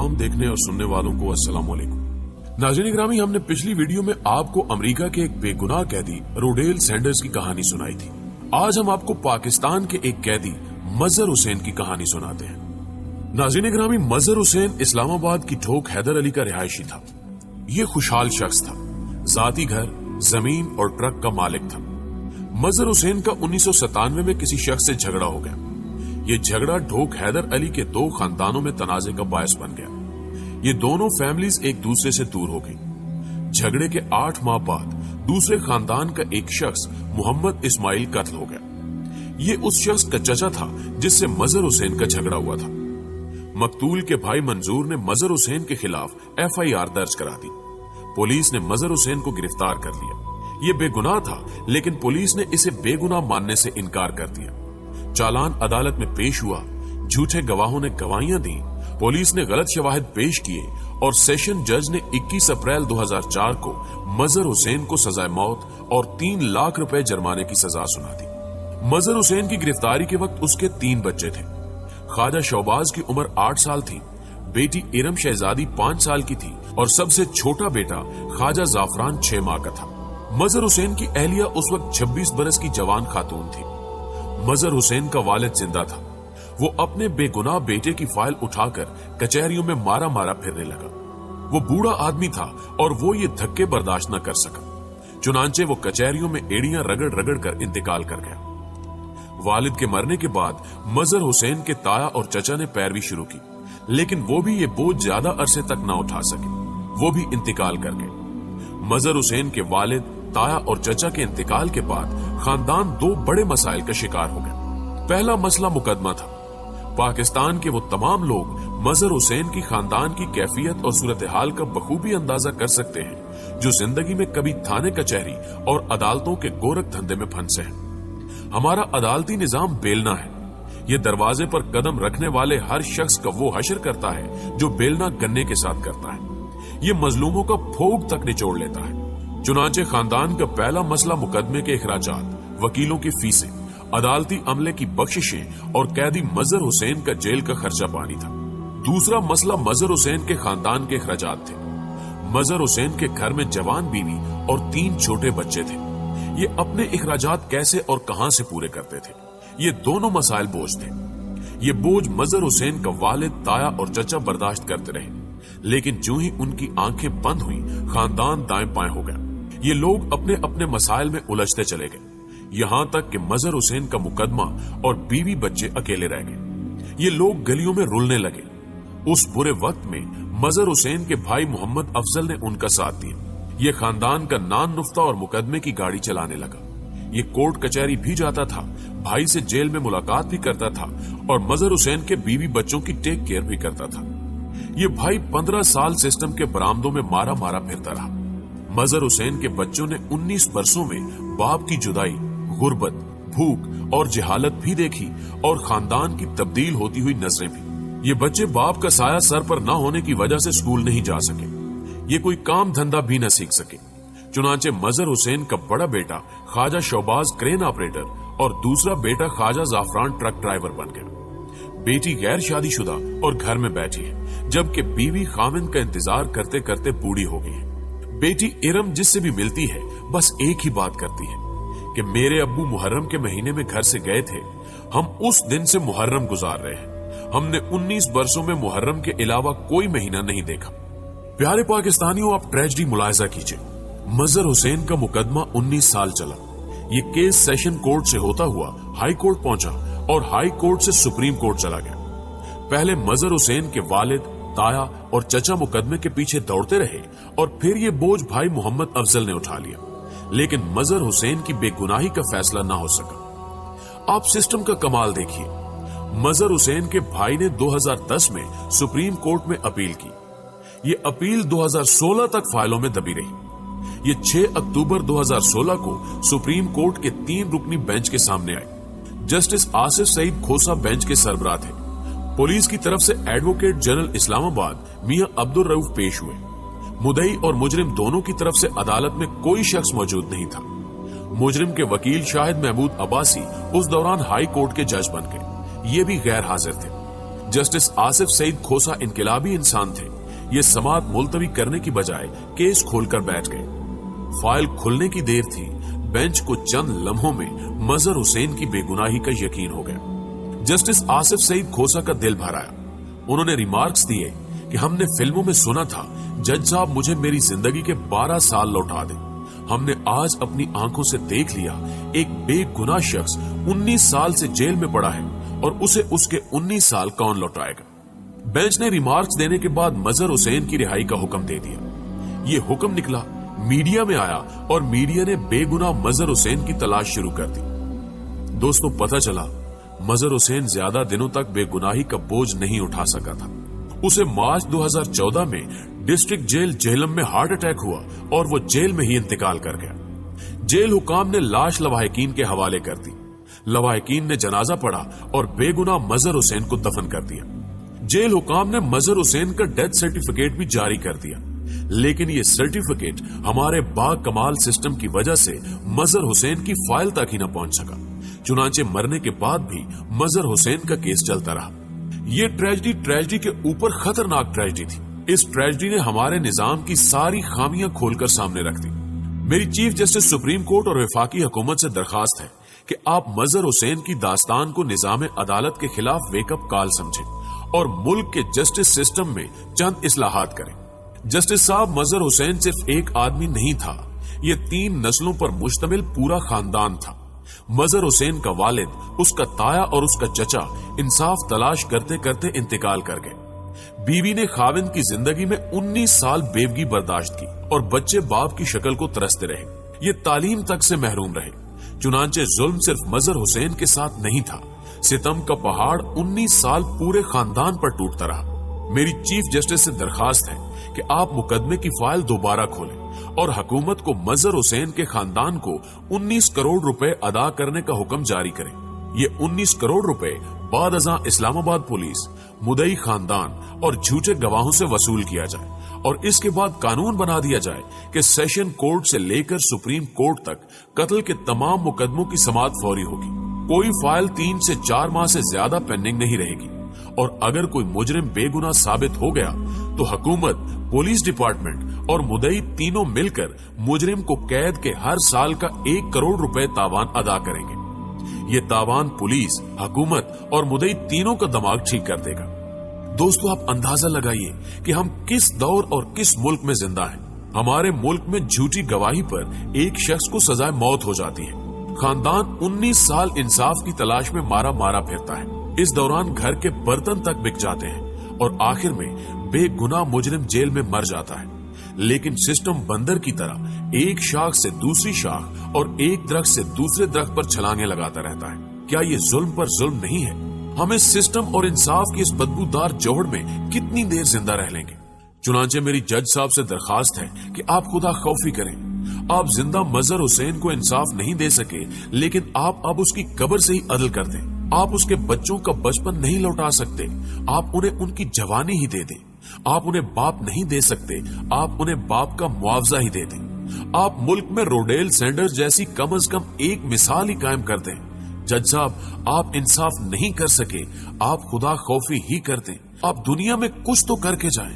तमाम देखने और सुनने वालों को अस्सलाम वालेकुम। नाज़रीन ग्रामी, हमने पिछली वीडियो में आपको अमेरिका के एक बेगुनाह कैदी रोडेल सैंडर्स की कहानी सुनाई थी। आज हम आपको पाकिस्तान के एक कैदी मजहर हुसैन की कहानी सुनाते हैं। नाज़रीन ग्रामी, मजहर हुसैन इस्लामाबाद की ठोक हैदर अली का रिहायशी था। ये खुशहाल शख्स था, जाती घर, जमीन और ट्रक का मालिक था। मजहर हुसैन का 1997 में किसी शख्स से झगड़ा हो गया। ये झगड़ा ढोक हैदर अली के दो खानदानों में तनाजे का बायस बन गया। ये दोनों फैमिलीज एक दूसरे से दूर हो गई। झगड़े के 8 माह बाद दूसरे खानदान का एक शख्स मोहम्मद इस्माइल कत्ल हो गया। ये उस शख्स का चचा था जिससे मजहर हुसैन का झगड़ा हुआ था। मकतूल के भाई मंजूर ने मजहर हुसैन के खिलाफ FIR दर्ज करा दी। पुलिस ने मजहर हुसैन को गिरफ्तार कर लिया। ये बेगुनाह था, लेकिन पुलिस ने इसे बेगुनाह मानने से इनकार कर दिया। चालान अदालत में पेश हुआ, झूठे गवाहों ने गवाहियां दी, पुलिस ने गलत शवाहिद पेश किए और सेशन जज ने 21 अप्रैल 2004 को मजहर हुसैन को सजाए मौत और 3 लाख रुपए जुर्माने की सजा सुना दी। मजहर हुसैन की गिरफ्तारी के वक्त उसके 3 बच्चे थे। ख्वाजा शहबाज की उम्र 8 साल थी, बेटी इरम शहजादी 5 साल की थी और सबसे छोटा बेटा ख्वाजा जाफरान 6 माह का था। मजहर हुसैन की अहलिया उस वक्त 26 बरस की जवान खातून थी। मजहर हुसैन का वालिद जिंदा था। वो अपने बेगुनाह बेटे की फाइल उठाकर कचहरियों में मारा मारा फिरने लगा। वो बूढ़ा आदमी था और वो ये धक्के बर्दाश्त न कर सका। चुनांचे वो कचहरियों में एड़ियां रगड़ रगड़ कर इंतकाल कर गया। वालिद के मरने के बाद मजहर हुसैन के ताया और चचा ने पैरवी शुरू की, लेकिन वो भी ये बोझ ज्यादा अरसे तक न उठा सके। वो भी इंतकाल कर गए। मजहर हुसैन के वालिद, ताया और चचा के इंतकाल के बाद खानदान 2 बड़े मसाइल का शिकार हो गया। पहला मसला मुकदमा था। पाकिस्तान के वो तमाम लोग मजहर हुसैन की खानदान की कैफियत और सूरत हाल का बखूबी अंदाजा कर सकते हैं, जो जिंदगी में कभी थाने कचहरी और अदालतों के गोरख धंधे में फंसे हैं। हमारा अदालती निजाम बेलना है। ये दरवाजे पर कदम रखने वाले हर शख्स का वो हशर करता है जो बेलना गन्ने के साथ करता है। ये मजलूमों का भोग तक निचोड़ लेता है। चुनांचे खानदान का पहला मसला मुकदमे के अखराजात, वकीलों की फीसें, अदालती अमले की बख्शिशें और कैदी मजहर हुसैन का जेल का खर्चा पानी था। दूसरा मसला मजहर हुसैन के खानदान के अखराजात थे। मजहर हुसैन के घर में जवान बीवी और 3 छोटे बच्चे थे। ये अपने अखराजात कैसे और कहां से पूरे करते थे? ये दोनों मसाइल बोझ थे। ये बोझ मजहर हुसैन का वालिद, ताया और चचा बर्दाश्त करते रहे, लेकिन जो ही उनकी आंखें बंद हुई, खानदान दाएं बाएं हो गया। ये लोग अपने अपने मसाइल में उलझते चले गए, यहां तक कि मजहर हुसैन का मुकदमा और बीवी बच्चे अकेले रह गए। ये लोग गलियों में रुलने लगे। उस बुरे वक्त में मजहर हुसैन के भाई मोहम्मद अफजल ने उनका साथ दिया। ये खानदान का नान नुफ्ता और मुकदमे की गाड़ी चलाने लगा। ये कोर्ट कचहरी भी जाता था, भाई से जेल में मुलाकात भी करता था और मजहर हुसैन के बीवी बच्चों की टेक केयर भी करता था। ये भाई 15 साल सिस्टम के बरामदों में मारा मारा फिरता रहा। मजहर हुसैन के बच्चों ने 19 वर्षों में बाप की जुदाई, गुर्बत, भूख और जहालत भी देखी और खानदान की तब्दील होती हुई नजरें भी। ये बच्चे बाप का साया सर पर न होने की वजह से स्कूल नहीं जा सके। ये कोई काम धंधा भी न सीख सके। चुनांचे मजहर हुसैन का बड़ा बेटा ख्वाजा शहबाज क्रेन ऑपरेटर और दूसरा बेटा ख्वाजा जाफरान ट्रक ड्राइवर बन गया। बेटी गैर शादीशुदा और घर में बैठी है, जबकि बीवी खामिंद का इंतजार करते करते बूढ़ी हो गई है। बेटी इरम जिससे भी मिलती है बस एक ही बात करती है कि मेरे अब्बू मुहर्रम के महीने में घर से गए थे, हम उस दिन से मुहर्रम गुजार रहे हैं। हमने 19 वर्षों में मुहर्रम के अलावा कोई महीना नहीं देखा। प्यारे पाकिस्तानियों, आप ट्रेजेडी मुलाहिजा कीजिए। मजहर हुसैन का मुकदमा 19 साल चला। ये केस सेशन कोर्ट से होता हुआ हाई कोर्ट पहुंचा और हाई कोर्ट से सुप्रीम कोर्ट चला गया। पहले मजहर हुसैन के वालिद, ताया और चचा मुकदमे के पीछे दौड़ते रहे और फिर ये बोझ भाई मोहम्मद अफजल ने उठा लिया, लेकिन मजहर हुसैन की बेगुनाही का फैसला ना हो सका। आप सिस्टम का कमाल देखिए। मजहर हुसैन के भाई ने 2010 में सुप्रीम कोर्ट में अपील की। ये अपील 2016 तक फाइलों में दबी रही। ये 6 अक्टूबर 2016 को सुप्रीम कोर्ट के 3 रुकनी बेंच के सामने आई। जस्टिस आसिफ सईद खोसा बेंच के सरबराह थे। पुलिस की तरफ से एडवोकेट जनरल इस्लामाबाद मियां अब्दुल रऊफ पेश हुए। मुदई और मुजरिम दोनों की तरफ से अदालत में कोई शख्स मौजूद नहीं था। मुजरिम के वकील शाहिद महमूद अब्बासी उस दौरान हाई कोर्ट के जज बन गए। ये भी गैर हाजिर थे। जस्टिस आसिफ सईद खोसा इनकलाबी इंसान थे। ये समाअत मुलतवी करने की बजाय केस खोलकर बैठ गए। फाइल खुलने की देर थी। बेंच को चंद लम्हों में मजहर हुसैन की बेगुनाही का यकीन हो गया। जस्टिस आसिफ सईद खोसा का दिल भर आया। उन्होंने रिमार्क्स दिए कि हमने फिल्मों में सुना था जज साहब मुझे मेरी जिंदगी के 12 साल लौटा दें। हमने आज अपनी आंखों से देख लिया एक बेगुनाह शख्स 19 साल से जेल में पड़ा है और उसे उसके 19 साल कौन लौटाएगा। बेंच ने रिमार्क्स देने के बाद मजहर हुसैन की रिहाई का हुक्म दे दिया। ये हुक्म निकला, मीडिया में आया और मीडिया ने बेगुनाह मजहर हुसैन की तलाश शुरू कर दी। दोस्तों, पता चला मजहर हुसैन ज्यादा दिनों तक बेगुनाही का बोझ नहीं उठा सका था। उसे मार्च 2014 में डिस्ट्रिक्ट जेल जेहलम में हार्ट अटैक हुआ और वो जेल में ही इंतकाल कर गया। जेल हुकाम ने लाश लवाहिकीन के हवाले कर दी। लवाहिकीन ने जनाजा पढ़ा और बेगुनाह मजहर हुसैन को दफन कर दिया। जेल हुकाम ने मजहर हुसैन का डेथ सर्टिफिकेट भी जारी कर दिया, लेकिन ये सर्टिफिकेट हमारे बाकमाल सिस्टम की वजह से मजहर हुसैन की फाइल तक ही न पहुंच सका। चुनांचे मरने के बाद भी मजहर हुसैन का केस चलता रहा। ये ट्रेजेडी के ऊपर खतरनाक ट्रेजेडी थी। इस ट्रेजेडी ने हमारे निजाम की सारी खामियां खोलकर सामने रख दी। मेरी चीफ जस्टिस सुप्रीम कोर्ट और वफाकी हुकूमत से दरखास्त है कि आप मजहर हुसैन की दास्तान को निजाम अदालत के खिलाफ वेकअप कॉल समझें और मुल्क के जस्टिस सिस्टम में चंद इस्लाहात करें। जस्टिस साहब, मजहर हुसैन सिर्फ एक आदमी नहीं था, ये 3 नस्लों पर मुश्तमिल पूरा खानदान था। मजहर हुसैन का वालिद, उसका ताया और उसका चचा इंसाफ तलाश करते करते इंतकाल कर गए। बीवी ने खाविंद की जिंदगी में 19 साल बेवगी बर्दाश्त की और बच्चे बाप की शक्ल को तरसते रहे। ये तालीम तक से महरूम रहे। चुनांचे जुल्म सिर्फ मजहर हुसैन के साथ नहीं था, सितम का पहाड़ 19 साल पूरे खानदान पर टूटता रहा। मेरी चीफ जस्टिस से दरखास्त है कि आप मुकदमे की फाइल दोबारा खोलें और हुकूमत को मजहर हुसैन के खानदान को 19 करोड़ रुपए अदा करने का हुक्म जारी करें। ये 19 करोड़ रुपए बाद अज़ां इस्लामाबाद पुलिस, मुदई खानदान और झूठे गवाहों से वसूल किया जाए और इसके बाद कानून बना दिया जाए कि सेशन कोर्ट से लेकर सुप्रीम कोर्ट तक कत्ल के तमाम मुकदमों की समाअत फौरी होगी। कोई फाइल 3 से 4 माह से ज्यादा पेंडिंग नहीं रहेगी और अगर कोई मुजरिम बेगुनाह साबित हो गया तो हुकूमत, पुलिस डिपार्टमेंट और मुदई तीनों मिलकर मुजरिम को कैद के हर साल का 1 करोड़ रुपए तावान अदा करेंगे। ये तावान पुलिस, हुकूमत और मुदई तीनों का दिमाग ठीक कर देगा। दोस्तों, आप अंदाजा लगाइए कि हम किस दौर और किस मुल्क में जिंदा हैं। हमारे मुल्क में झूठी गवाही पर एक शख्स को सजाए मौत हो जाती है। खानदान 19 साल इंसाफ की तलाश में मारा मारा फिरता है। इस दौरान घर के बर्तन तक बिक जाते हैं और आखिर में बेगुनाह मुजरिम जेल में मर जाता है। लेकिन सिस्टम बंदर की तरह एक शाख से दूसरी शाख और एक दरख्त से दूसरे दरख्त पर छलांगे लगाता रहता है। क्या ये जुल्म पर जुल्म नहीं है? हम इस सिस्टम और इंसाफ की इस बदबूदार जोहड़ में कितनी देर जिंदा रह लेंगे? चुनांचे मेरी जज साहब से दरखास्त है कि आप खुदा खौफी करें। आप जिंदा मजहर हुसैन को इंसाफ नहीं दे सके, लेकिन आप अब उसकी कब्र से ही अदल कर दें। आप उसके बच्चों का बचपन नहीं लौटा सकते, आप उन्हें उनकी जवानी ही दे दें। आप उन्हें बाप नहीं दे सकते, आप उन्हें बाप का मुआवजा ही दे दें। आप मुल्क में रोडेल सैंडर्स जैसी कम से कम एक मिसाल ही कायम कर दें। जज साहब, आप इंसाफ नहीं कर सके, आप खुदा खौफी ही कर दें। आप दुनिया में कुछ तो करके जाएं।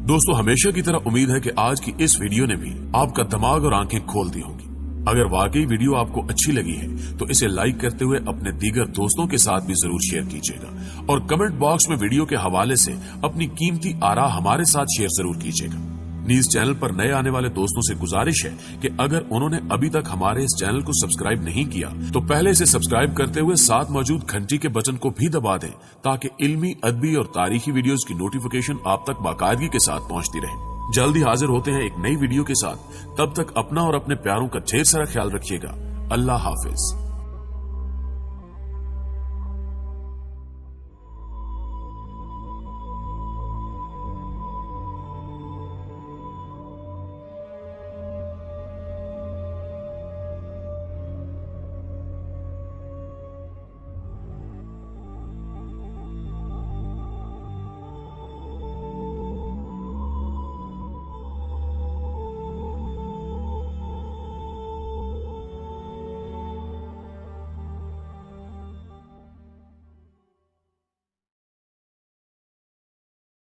दोस्तों, हमेशा की तरह उम्मीद है कि आज की इस वीडियो ने भी आपका दिमाग और आंखें खोल दी होंगी। अगर वाकई वीडियो आपको अच्छी लगी है तो इसे लाइक करते हुए अपने दीगर दोस्तों के साथ भी जरूर शेयर कीजिएगा और कमेंट बॉक्स में वीडियो के हवाले से अपनी कीमती आरा हमारे साथ शेयर जरूर कीजिएगा। न्यूज चैनल पर नए आने वाले दोस्तों से गुजारिश है कि अगर उन्होंने अभी तक हमारे इस चैनल को सब्सक्राइब नहीं किया तो पहले इसे सब्सक्राइब करते हुए साथ मौजूद घंटी के बटन को भी दबा दें ताकि इल्मी, अदबी और तारीखी वीडियोस की नोटिफिकेशन आप तक बाकायदगी के साथ पहुंचती रहे। जल्दी हाजिर होते हैं एक नई वीडियो के साथ। तब तक अपना और अपने प्यारों का ढेर सारा ख्याल रखिएगा। अल्लाह हाफिज।